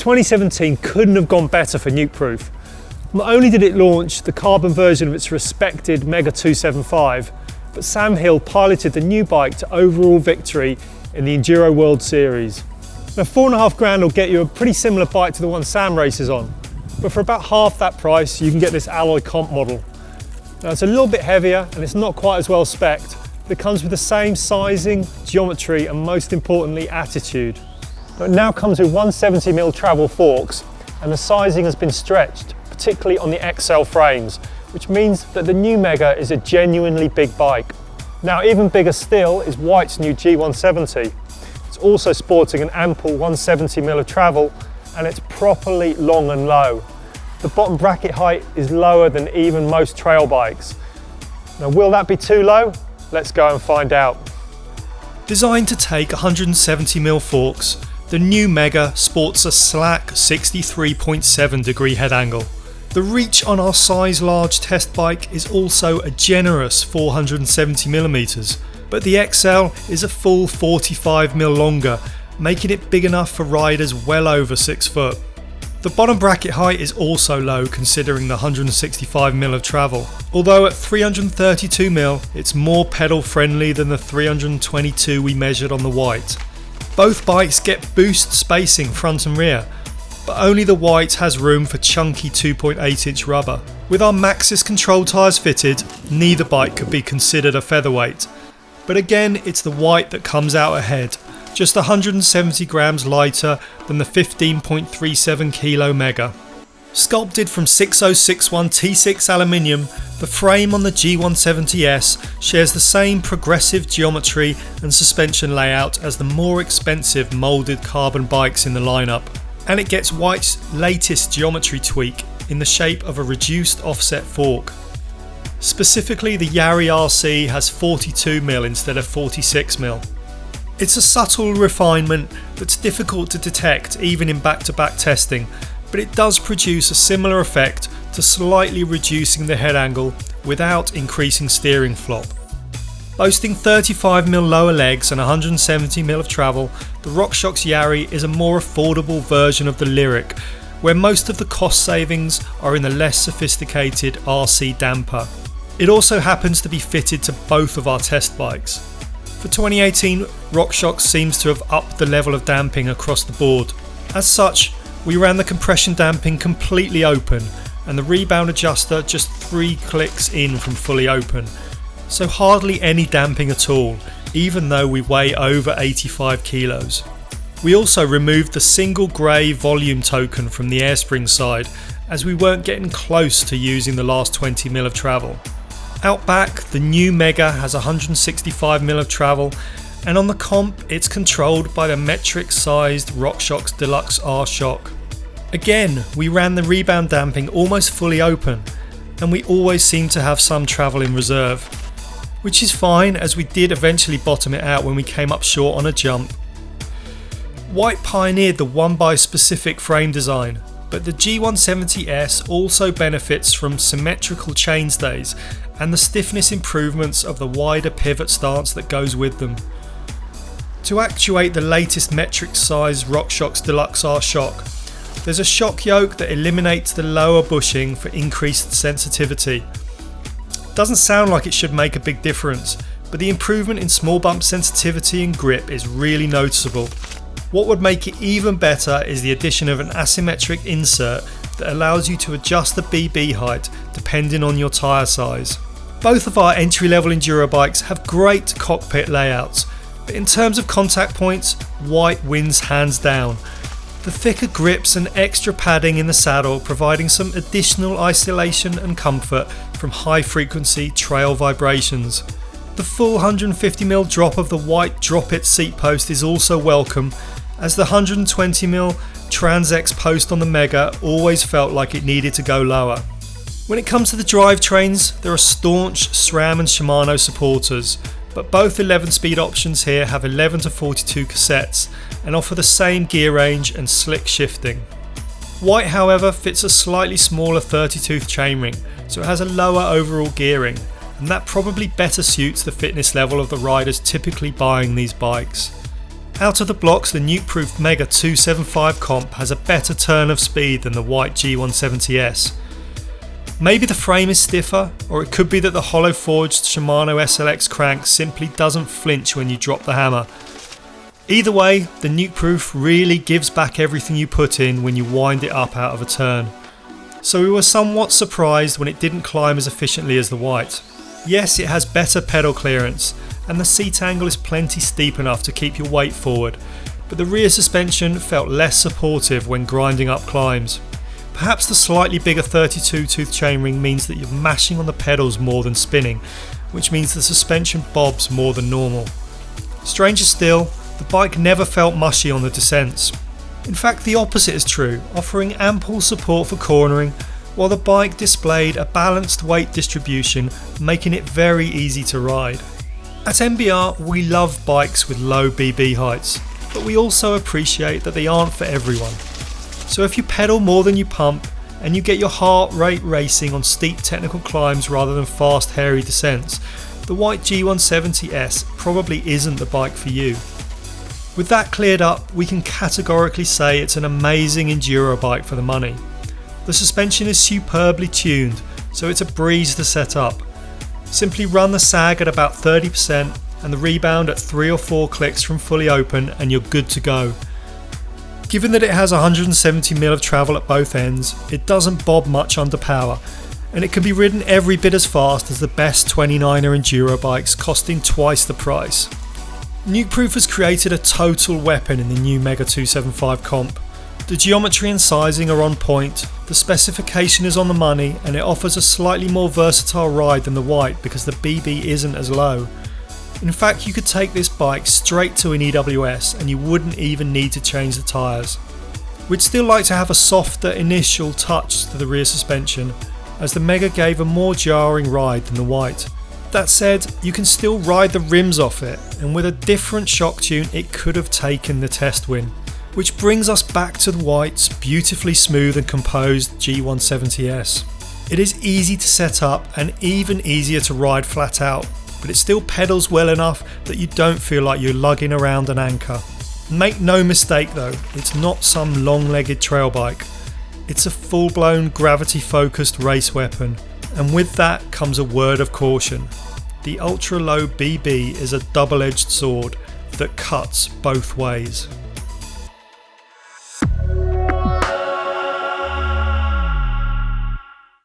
2017 couldn't have gone better for Nukeproof. Not only did it launch the carbon version of its respected Mega 275, but Sam Hill piloted the new bike to overall victory in the Enduro World Series. Now £4.5 will get you a pretty similar bike to the one Sam races on, but for about half that price you can get this alloy comp model. Now it's a little bit heavier and it's not quite as well spec'd, but it comes with the same sizing, geometry and most importantly attitude. Now, it now comes with 170mm travel forks and the sizing has been stretched, particularly on the XL frames, which means that the new Mega is a genuinely big bike. Now even bigger still is Whyte's new G170. It's also sporting an ample 170mm of travel and it's properly long and low. The bottom bracket height is lower than even most trail bikes. Now will that be too low? Let's go and find out. Designed to take 170mm forks, the new Mega sports a slack 63.7 degree head angle. The reach on our size large test bike is also a generous 470mm, but the XL is a full 45mm longer, making it big enough for riders well over 6 foot. The bottom bracket height is also low considering the 165mm of travel, although at 332mm it's more pedal friendly than the 322 we measured on the Whyte. Both bikes get boost spacing front and rear, but only the Whyte has room for chunky 2.8 inch rubber. With our Maxxis control tyres fitted, neither bike could be considered a featherweight. But again, it's the Whyte that comes out ahead, just 170 grams lighter than the 15.37 kilo Mega. Sculpted from 6061 T6 aluminium, the frame on the G170S shares the same progressive geometry and suspension layout as the more expensive moulded carbon bikes in the lineup. And it gets Whyte's latest geometry tweak in the shape of a reduced offset fork. Specifically, the Yari RC has 42mm instead of 46mm. It's a subtle refinement that's difficult to detect even in back-to-back testing, but it does produce a similar effect to slightly reducing the head angle without increasing steering flop. Boasting 35mm lower legs and 170mm of travel, the RockShox Yari is a more affordable version of the Lyric, where most of the cost savings are in the less sophisticated RC damper. It also happens to be fitted to both of our test bikes. For 2018, RockShox seems to have upped the level of damping across the board. As such, we ran the compression damping completely open and the rebound adjuster just 3 clicks in from fully open. So hardly any damping at all, even though we weigh over 85 kilos. We also removed the single grey volume token from the airspring side, as we weren't getting close to using the last 20mm of travel. Out back, the new Mega has 165mm of travel, and on the comp it's controlled by the metric sized RockShox Deluxe R shock. Again, we ran the rebound damping almost fully open, and we always seem to have some travel in reserve. Which is fine, as we did eventually bottom it out when we came up short on a jump. Whyte pioneered the 1x specific frame design, but the G170S also benefits from symmetrical chainstays and the stiffness improvements of the wider pivot stance that goes with them. To actuate the latest metric size RockShox Deluxe R shock, there's a shock yoke that eliminates the lower bushing for increased sensitivity. Doesn't sound like it should make a big difference, but the improvement in small bump sensitivity and grip is really noticeable. What would make it even better is the addition of an asymmetric insert that allows you to adjust the BB height depending on your tyre size. Both of our entry-level enduro bikes have great cockpit layouts, but in terms of contact points, Whyte wins hands down. The thicker grips and extra padding in the saddle providing some additional isolation and comfort from high frequency trail vibrations. The full 150mm drop of the Whyte Drop It seat post is also welcome, as the 120mm Trans-X post on the Mega always felt like it needed to go lower. When it comes to the drivetrains, there are staunch SRAM and Shimano supporters, but both 11-speed options here have 11 to 42 cassettes and offer the same gear range and slick shifting. Whyte, however, fits a slightly smaller 30-tooth chainring, so it has a lower overall gearing, and that probably better suits the fitness level of the riders typically buying these bikes. Out of the blocks, the Nukeproof Mega 275 comp has a better turn of speed than the Whyte G170S. Maybe the frame is stiffer, or it could be that the hollow forged Shimano SLX crank simply doesn't flinch when you drop the hammer. Either way, the Nukeproof really gives back everything you put in when you wind it up out of a turn. So we were somewhat surprised when it didn't climb as efficiently as the Whyte. Yes, it has better pedal clearance, and the seat angle is plenty steep enough to keep your weight forward, but the rear suspension felt less supportive when grinding up climbs. Perhaps the slightly bigger 32 tooth chainring means that you're mashing on the pedals more than spinning, which means the suspension bobs more than normal. Stranger still, the bike never felt mushy on the descents. In fact, the opposite is true, offering ample support for cornering, while the bike displayed a balanced weight distribution, making it very easy to ride. At MBR, we love bikes with low BB heights, but we also appreciate that they aren't for everyone. So if you pedal more than you pump, and you get your heart rate racing on steep technical climbs rather than fast hairy descents, the Whyte G170S probably isn't the bike for you. With that cleared up, we can categorically say it's an amazing enduro bike for the money. The suspension is superbly tuned, so it's a breeze to set up. Simply run the sag at about 30% and the rebound at 3 or 4 clicks from fully open and you're good to go. Given that it has 170mm of travel at both ends, it doesn't bob much under power, and it can be ridden every bit as fast as the best 29er enduro bikes, costing twice the price. Nukeproof has created a total weapon in the new Mega 275 comp. The geometry and sizing are on point, the specification is on the money, and it offers a slightly more versatile ride than the Whyte because the BB isn't as low. In fact, you could take this bike straight to an EWS and you wouldn't even need to change the tyres. We'd still like to have a softer initial touch to the rear suspension, as the Mega gave a more jarring ride than the Whyte. That said, you can still ride the rims off it, and with a different shock tune it could have taken the test win. Which brings us back to the Whyte's beautifully smooth and composed G170S. It is easy to set up and even easier to ride flat out, but it still pedals well enough that you don't feel like you're lugging around an anchor. Make no mistake though, it's not some long-legged trail bike. It's a full-blown gravity-focused race weapon, and with that comes a word of caution. The ultra-low BB is a double-edged sword that cuts both ways.